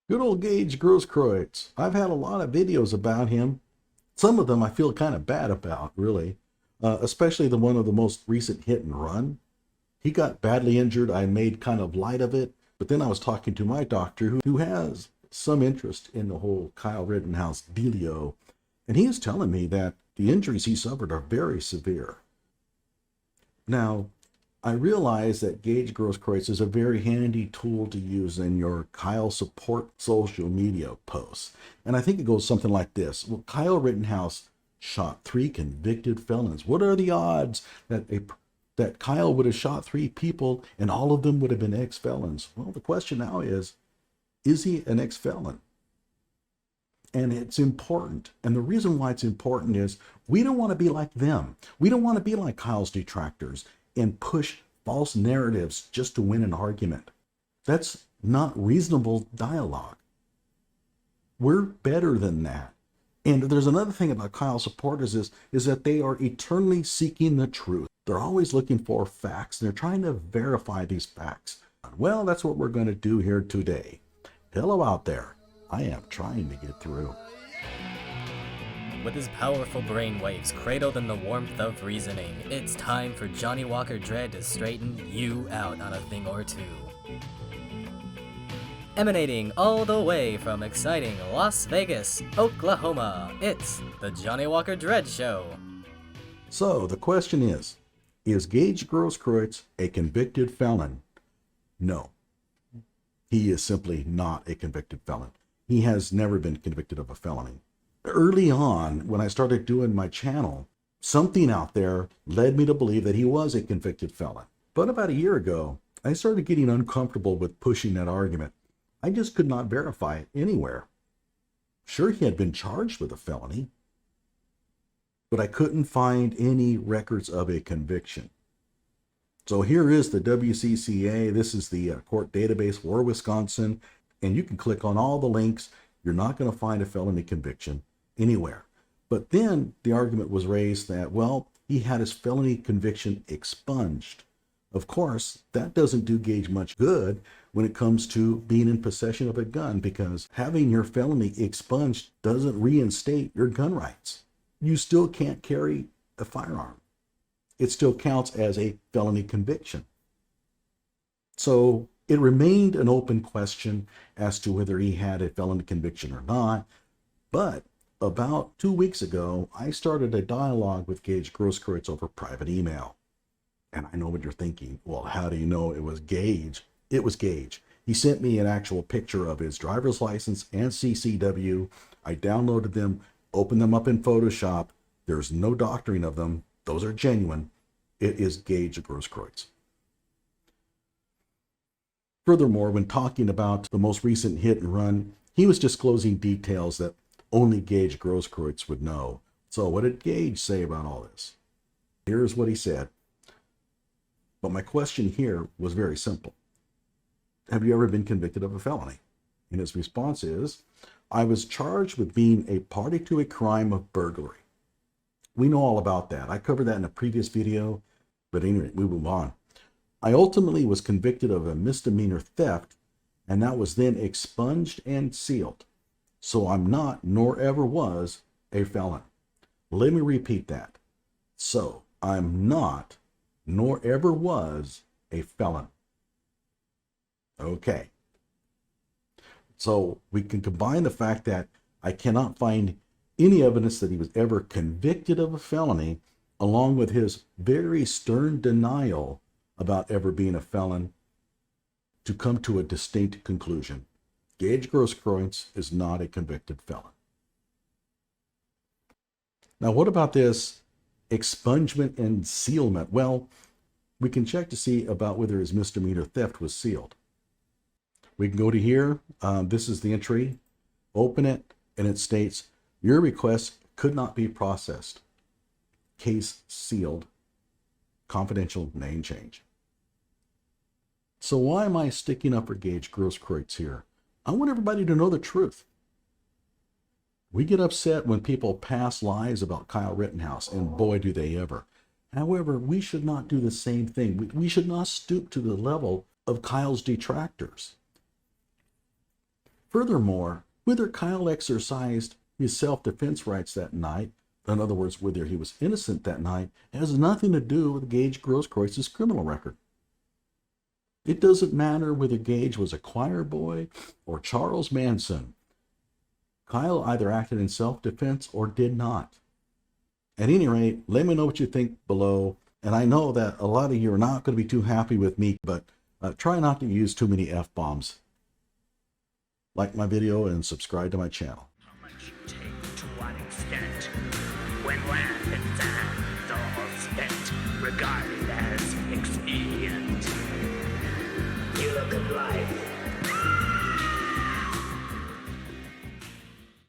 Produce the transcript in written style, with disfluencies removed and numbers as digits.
Good old Gaige Grosskreutz. I've had a lot of videos about him. Some of them I feel kind of bad about, really. Especially the one of the most recent hit and run. He got badly injured. I made kind of light of it. But then I was talking to my doctor who has some interest in the whole Kyle Rittenhouse dealio. And he is telling me that the injuries he suffered are very severe. Now, I realize that Gaige Grosskreutz is a very handy tool to use in your Kyle support social media posts. And I think it goes something like this. Well, Kyle Rittenhouse shot 3 convicted felons. What are the odds that Kyle would have shot 3 people and all of them would have been ex-felons? Well, the question now is he an ex-felon? And it's important. And the reason why it's important is we don't want to be like them. We don't want to be like Kyle's detractors and push false narratives just to win an argument. That's not reasonable dialogue. We're better than that. And there's another thing about Kyle supporters is that they are eternally seeking the truth. They're always looking for facts. They're trying to verify these facts. Well, that's what we're going to do here today. Hello out there. I am trying to get through. With his powerful brainwaves cradled in the warmth of reasoning, it's time for Johnny Walker Dread to straighten you out on a thing or two. Emanating all the way from exciting Las Vegas, Oklahoma, it's the Johnny Walker Dread Show. So the question is Gaige Grosskreutz a convicted felon? No. He is simply not a convicted felon. He has never been convicted of a felony. Early on, when I started doing my channel, something out there led me to believe that he was a convicted felon. But about a year ago, I started getting uncomfortable with pushing that argument. I just could not verify it anywhere. Sure, he had been charged with a felony, but I couldn't find any records of a conviction. So here is the WCCA. This is the court database for Wisconsin, and you can click on all the links. You're not going to find a felony conviction anywhere. But then the argument was raised that, well, he had his felony conviction expunged. Of course, that doesn't do Gaige much good when it comes to being in possession of a gun, because having your felony expunged doesn't reinstate your gun rights. You still can't carry a firearm. It still counts as a felony conviction. So it remained an open question as to whether he had a felony conviction or not. But about 2 weeks ago, I started a dialogue with Gaige Grosskreutz over private email. And I know what you're thinking. Well, how do you know it was Gaige? It was Gaige. He sent me an actual picture of his driver's license and CCW. I downloaded them, opened them up in Photoshop. There's no doctoring of them. Those are genuine. It is Gaige Grosskreutz. Furthermore, when talking about the most recent hit and run, he was disclosing details that only Gaige Grosskreutz would know. So what did Gaige say about all this? Here's what he said. But my question here was very simple. Have you ever been convicted of a felony? And his response is, I was charged with being a party to a crime of burglary. We know all about that. I covered that in a previous video, but anyway, we move on. I ultimately was convicted of a misdemeanor theft, and that was then expunged and sealed. So I'm not, nor ever was, a felon. Let me repeat that. So I'm not, nor ever was, a felon. Okay. So we can combine the fact that I cannot find any evidence that he was ever convicted of a felony, along with his very stern denial about ever being a felon, to come to a distinct conclusion. Gaige Grosskreutz is not a convicted felon. Now, what about this expungement and sealment? Well, we can check to see about whether his misdemeanor theft was sealed. We can go to here. This is the entry. Open it, and it states, your request could not be processed. Case sealed. Confidential name change. So why am I sticking up for Gaige Grosskreutz here? I want everybody to know the truth. We get upset when people pass lies about Kyle Rittenhouse, and boy, do they ever. However, we should not do the same thing. We should not stoop to the level of Kyle's detractors. Furthermore, whether Kyle exercised his self-defense rights that night, in other words, whether he was innocent that night, has nothing to do with Gaige Grosskreuz's criminal record. It doesn't matter whether Gaige was a choir boy or Charles Manson. Kyle either acted in self-defense or did not. At any rate, let me know what you think below. And I know that a lot of you are not going to be too happy with me, but try not to use too many F-bombs. Like my video and subscribe to my channel. How much you take, to what extent? When wrath and sand's all spent, regarded as expedient. You look at life